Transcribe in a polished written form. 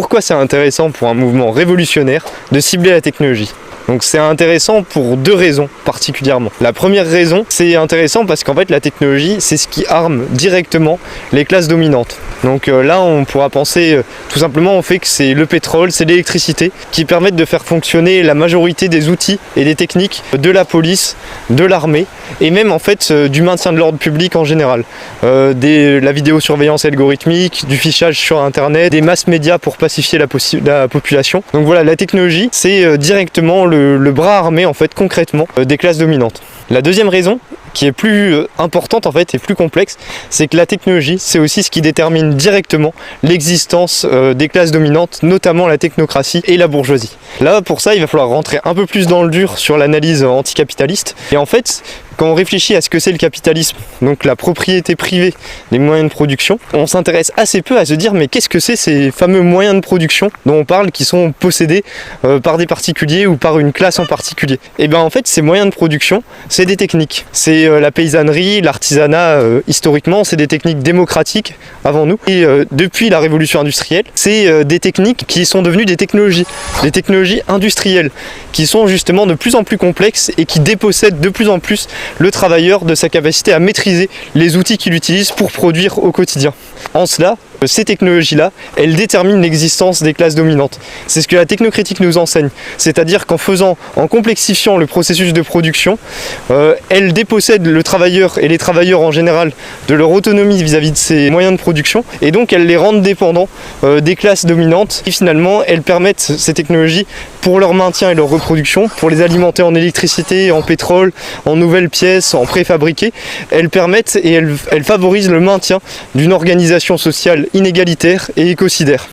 pourquoi c'est intéressant pour un mouvement révolutionnaire de cibler la technologie? Donc c'est intéressant pour deux raisons particulièrement. La première raison, c'est intéressant parce qu'en fait la technologie, c'est ce qui arme directement les classes dominantes. Donc là on pourra penser tout simplement au fait que c'est le pétrole, c'est l'électricité qui permettent de faire fonctionner la majorité des outils et des techniques de la police, de l'armée et même en fait du maintien de l'ordre public en général. La vidéosurveillance algorithmique, du fichage sur internet, des masses médias pour pacifier la population. Donc voilà, la technologie c'est directement le bras armé en fait concrètement des classes dominantes. La deuxième raison, qui est plus importante en fait et plus complexe, c'est que la technologie c'est aussi ce qui détermine directement l'existence des classes dominantes, notamment la technocratie et la bourgeoisie. Là pour ça il va falloir rentrer un peu plus dans le dur sur l'analyse anticapitaliste et en fait quand on réfléchit à ce que c'est le capitalisme, donc la propriété privée des moyens de production, on s'intéresse assez peu à se dire mais qu'est-ce que c'est ces fameux moyens de production dont on parle qui sont possédés par des particuliers ou par une classe en particulier. Et bien en fait ces moyens de production c'est des techniques, c'est la paysannerie, l'artisanat historiquement c'est des techniques démocratiques avant nous et depuis la révolution industrielle c'est des techniques qui sont devenues des technologies industrielles qui sont justement de plus en plus complexes et qui dépossèdent de plus en plus le travailleur de sa capacité à maîtriser les outils qu'il utilise pour produire au quotidien. En cela, ces technologies-là, elles déterminent l'existence des classes dominantes. C'est ce que la technocritique nous enseigne. C'est-à-dire en complexifiant le processus de production, elles dépossèdent le travailleur et les travailleurs en général de leur autonomie vis-à-vis de ces moyens de production et donc elles les rendent dépendants des classes dominantes et finalement elles permettent ces technologies pour leur maintien et leur reproduction, pour les alimenter en électricité, en pétrole, en nouvelles pièces, en préfabriqués. Elles permettent et elles favorisent le maintien d'une organisation sociale inégalitaire et écocidaire.